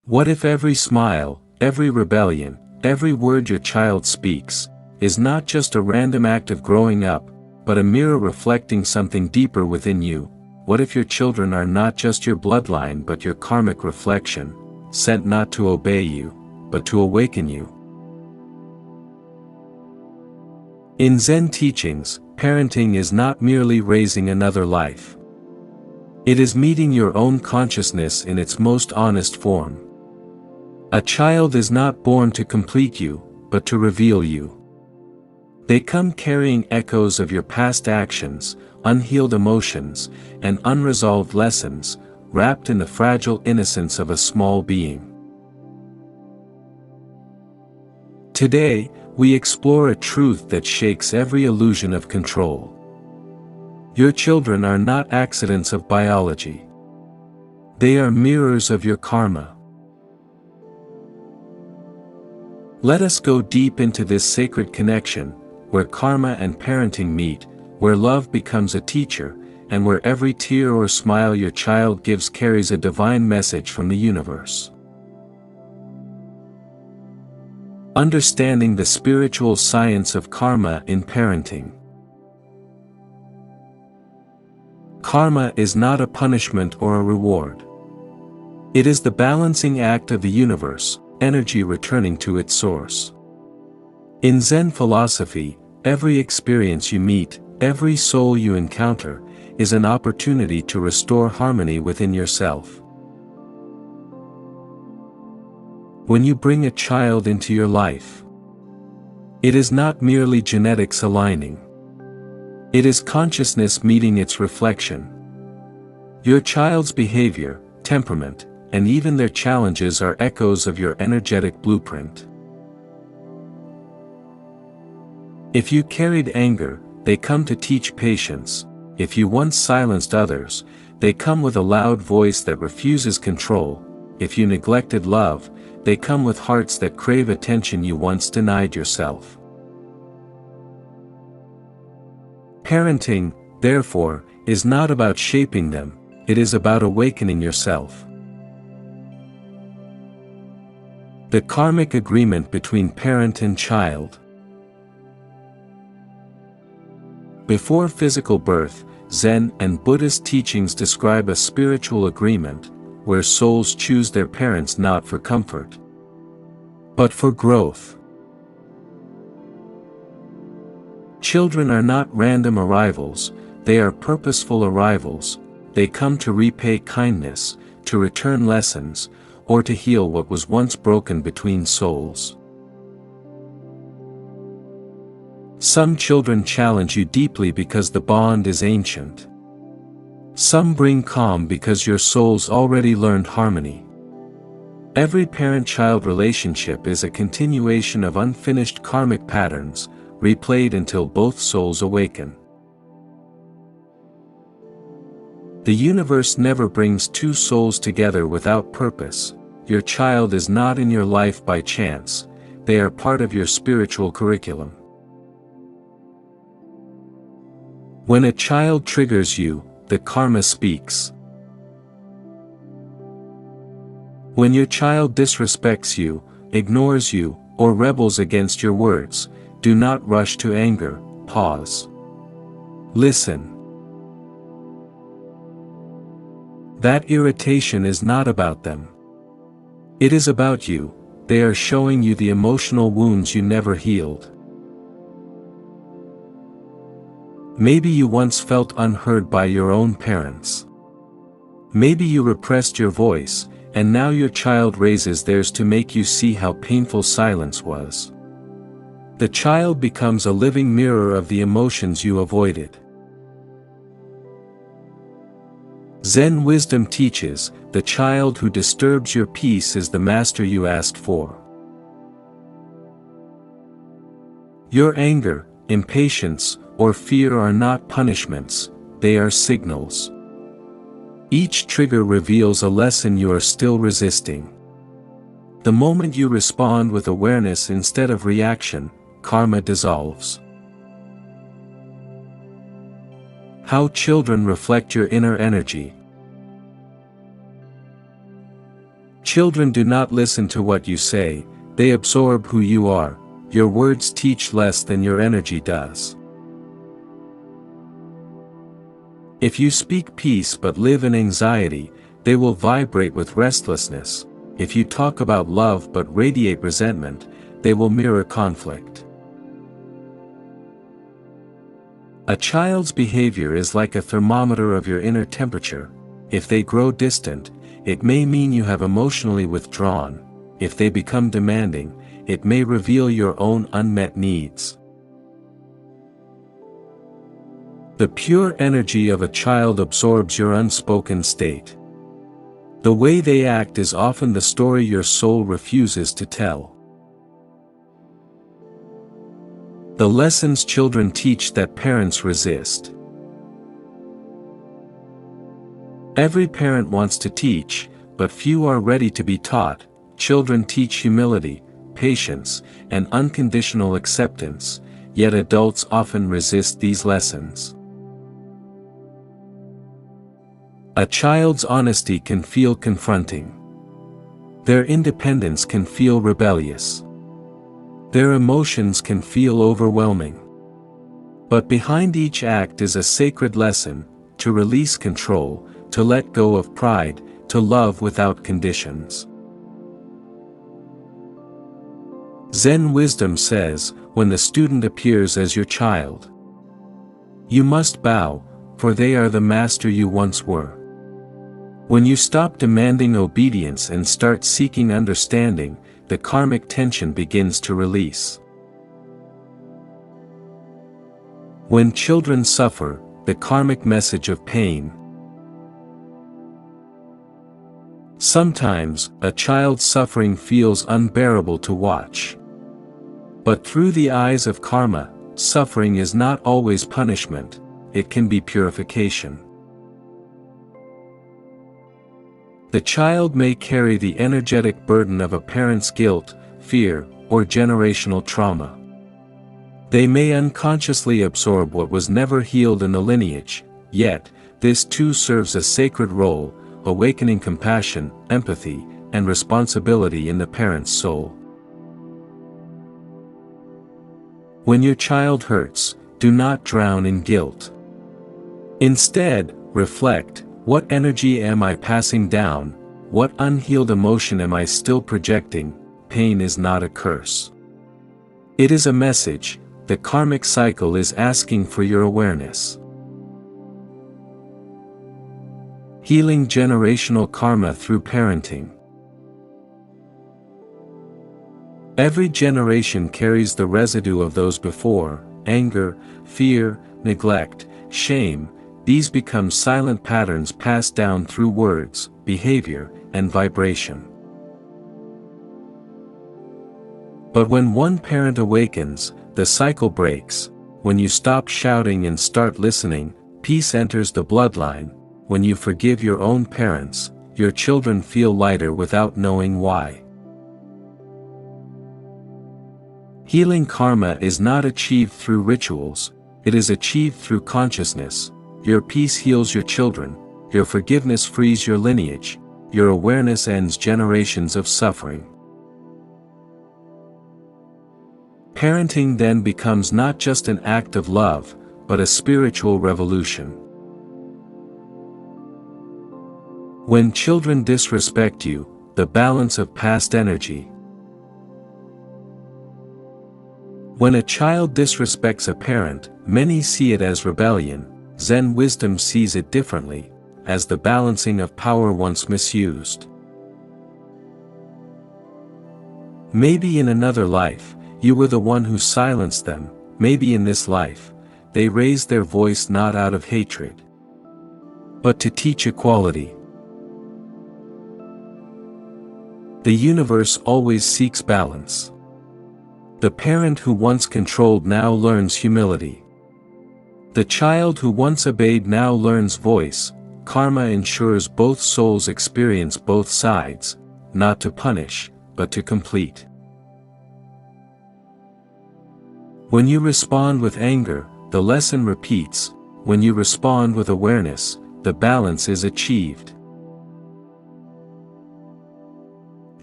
What if every smile, every rebellion, every word your child speaks, is not just a random act of growing up, but a mirror reflecting something deeper within you? What if your children are not just your bloodline but your karmic reflection, sent not to obey you, but to awaken you? In Zen teachings, parenting is not merely raising another life. It is meeting your own consciousness in its most honest form. A child is not born to complete you, but to reveal you. They come carrying echoes of your past actions, unhealed emotions, and unresolved lessons, wrapped in the fragile innocence of a small being. Today, we explore a truth that shakes every illusion of control. Your children are not accidents of biology. They are mirrors of your karma. Let us go deep into this sacred connection, where karma and parenting meet, where love becomes a teacher, and where every tear or smile your child gives carries a divine message from the universe. Understanding the spiritual science of karma in parenting. Karma is not a punishment or a reward. It is the balancing act of the universe, energy returning to its source. In Zen philosophy, every experience you meet, every soul you encounter, is an opportunity to restore harmony within yourself. When you bring a child into your life, it is not merely genetics aligning. It is consciousness meeting its reflection. Your child's behavior, temperament, and even their challenges are echoes of your energetic blueprint. If you carried anger, they come to teach patience. If you once silenced others, they come with a loud voice that refuses control. If you neglected love, they come with hearts that crave attention you once denied yourself. Parenting, therefore, is not about shaping them, it is about awakening yourself. The karmic agreement between parent and child. Before physical birth, Zen and Buddhist teachings describe a spiritual agreement, where souls choose their parents not for comfort, but for growth. Children are not random arrivals, they are purposeful arrivals. They come to repay kindness, to return lessons, or to heal what was once broken between souls. Some children challenge you deeply because the bond is ancient. Some bring calm because your souls already learned harmony. Every parent-child relationship is a continuation of unfinished karmic patterns, replayed until both souls awaken. The universe never brings two souls together without purpose. Your child is not in your life by chance, they are part of your spiritual curriculum. When a child triggers you, the karma speaks. When your child disrespects you, ignores you, or rebels against your words, do not rush to anger, pause. Listen. That irritation is not about them. It is about you, they are showing you the emotional wounds you never healed. Maybe you once felt unheard by your own parents. Maybe you repressed your voice, and now your child raises theirs to make you see how painful silence was. The child becomes a living mirror of the emotions you avoided. Zen wisdom teaches, the child who disturbs your peace is the master you asked for. Your anger, impatience, or fear are not punishments, they are signals. Each trigger reveals a lesson you are still resisting. The moment you respond with awareness instead of reaction, karma dissolves. How children reflect your inner energy. Children do not listen to what you say, they absorb who you are. Your words teach less than your energy does. If you speak peace but live in anxiety, they will vibrate with restlessness. If you talk about love but radiate resentment, they will mirror conflict. A child's behavior is like a thermometer of your inner temperature. If they grow distant, it may mean you have emotionally withdrawn. If they become demanding, it may reveal your own unmet needs. The pure energy of a child absorbs your unspoken state. The way they act is often the story your soul refuses to tell. The lessons children teach that parents resist. Every parent wants to teach, but few are ready to be taught. Children teach humility, patience, and unconditional acceptance, yet adults often resist these lessons. A child's honesty can feel confronting. Their independence can feel rebellious. Their emotions can feel overwhelming. But behind each act is a sacred lesson: to release control, to let go of pride, to love without conditions. Zen wisdom says, when the student appears as your child, you must bow, for they are the master you once were. When you stop demanding obedience and start seeking understanding, the karmic tension begins to release. When children suffer, the karmic message of pain. Sometimes, a child's suffering feels unbearable to watch. But through the eyes of karma, suffering is not always punishment, it can be purification. The child may carry the energetic burden of a parent's guilt, fear, or generational trauma. They may unconsciously absorb what was never healed in the lineage, yet, this too serves a sacred role, awakening compassion, empathy, and responsibility in the parent's soul. When your child hurts, do not drown in guilt. Instead, reflect: what energy am I passing down? What unhealed emotion am I still projecting? Pain is not a curse. It is a message. The karmic cycle is asking for your awareness. Healing generational karma through parenting. Every generation carries the residue of those before: anger, fear, neglect, shame. These become silent patterns passed down through words, behavior, and vibration. But when one parent awakens, the cycle breaks. When you stop shouting and start listening, peace enters the bloodline. When you forgive your own parents, your children feel lighter without knowing why. Healing karma is not achieved through rituals, it is achieved through consciousness. Your peace heals your children, your forgiveness frees your lineage, your awareness ends generations of suffering. Parenting then becomes not just an act of love, but a spiritual revolution. When children disrespect you, the balance of past energy. When a child disrespects a parent, many see it as rebellion. Zen wisdom sees it differently, as the balancing of power once misused. Maybe in another life, you were the one who silenced them. Maybe in this life, they raised their voice not out of hatred, but to teach equality. The universe always seeks balance. The parent who once controlled now learns humility. The child who once obeyed now learns voice. Karma ensures both souls experience both sides, not to punish, but to complete. When you respond with anger, the lesson repeats. When you respond with awareness, the balance is achieved.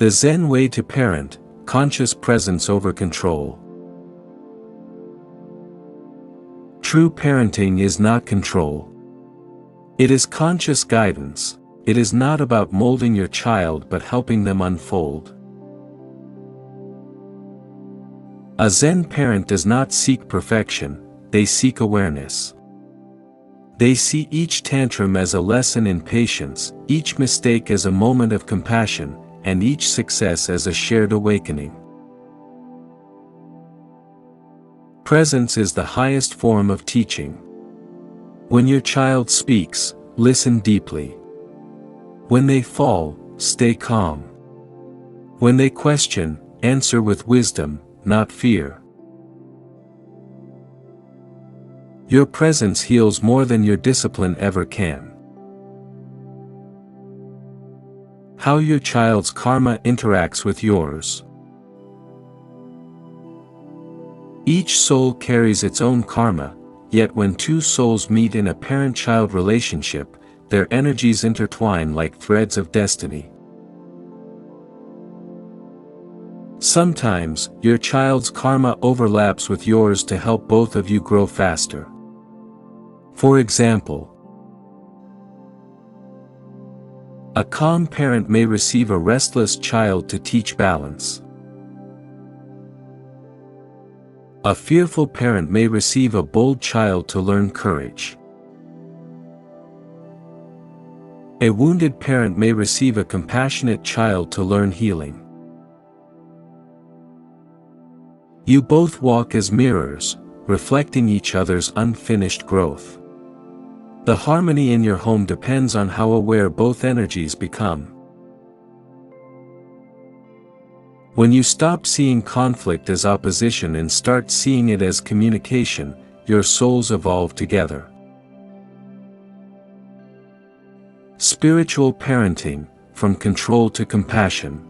The Zen way to parent: conscious presence over control. True parenting is not control. It is conscious guidance. It is not about molding your child but helping them unfold. A Zen parent does not seek perfection, they seek awareness. They see each tantrum as a lesson in patience, each mistake as a moment of compassion, and each success as a shared awakening. Presence is the highest form of teaching. When your child speaks, listen deeply. When they fall, stay calm. When they question, answer with wisdom, not fear. Your presence heals more than your discipline ever can. How your child's karma interacts with yours. Each soul carries its own karma, yet when two souls meet in a parent-child relationship, their energies intertwine like threads of destiny. Sometimes, your child's karma overlaps with yours to help both of you grow faster. For example, a calm parent may receive a restless child to teach balance. A fearful parent may receive a bold child to learn courage. A wounded parent may receive a compassionate child to learn healing. You both walk as mirrors, reflecting each other's unfinished growth. The harmony in your home depends on how aware both energies become. When you stop seeing conflict as opposition and start seeing it as communication, your souls evolve together. Spiritual parenting: from control to compassion.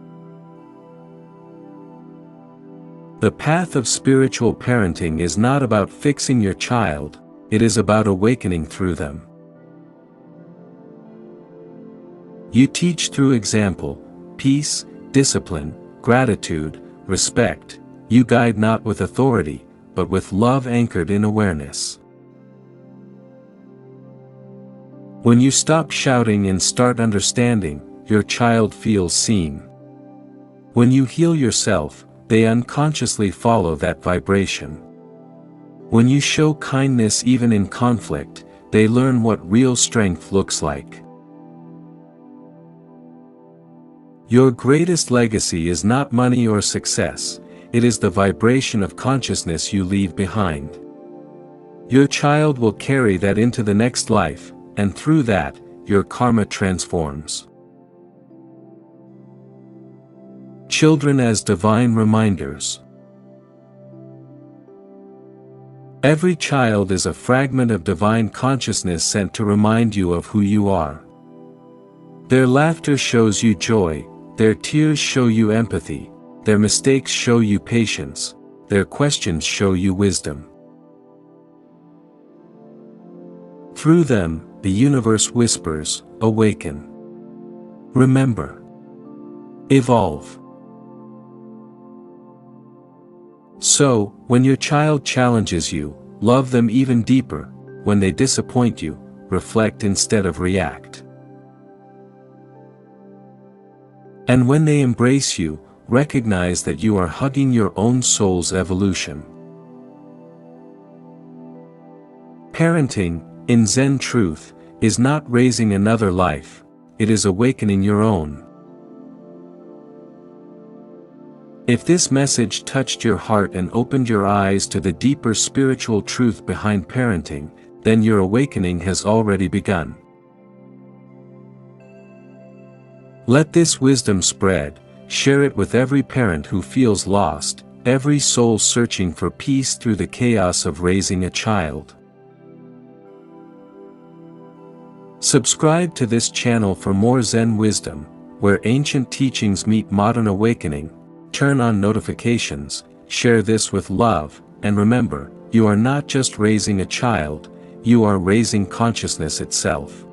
The path of spiritual parenting is not about fixing your child, it is about awakening through them. You teach through example, peace, discipline, gratitude, respect. You guide not with authority, but with love anchored in awareness. When you stop shouting and start understanding, your child feels seen. When you heal yourself, they unconsciously follow that vibration. When you show kindness even in conflict, they learn what real strength looks like. Your greatest legacy is not money or success, it is the vibration of consciousness you leave behind. Your child will carry that into the next life, and through that, your karma transforms. Children as divine reminders. Every child is a fragment of divine consciousness sent to remind you of who you are. Their laughter shows you joy, their tears show you empathy, their mistakes show you patience, their questions show you wisdom. Through them, the universe whispers, awaken. Remember. Evolve. So, when your child challenges you, love them even deeper. When they disappoint you, reflect instead of react. And when they embrace you, recognize that you are hugging your own soul's evolution. Parenting, in Zen truth, is not raising another life, it is awakening your own. If this message touched your heart and opened your eyes to the deeper spiritual truth behind parenting, then your awakening has already begun. Let this wisdom spread, share it with every parent who feels lost, every soul searching for peace through the chaos of raising a child. Subscribe to this channel for more Zen wisdom, where ancient teachings meet modern awakening. Turn on notifications, share this with love, and remember, you are not just raising a child, you are raising consciousness itself.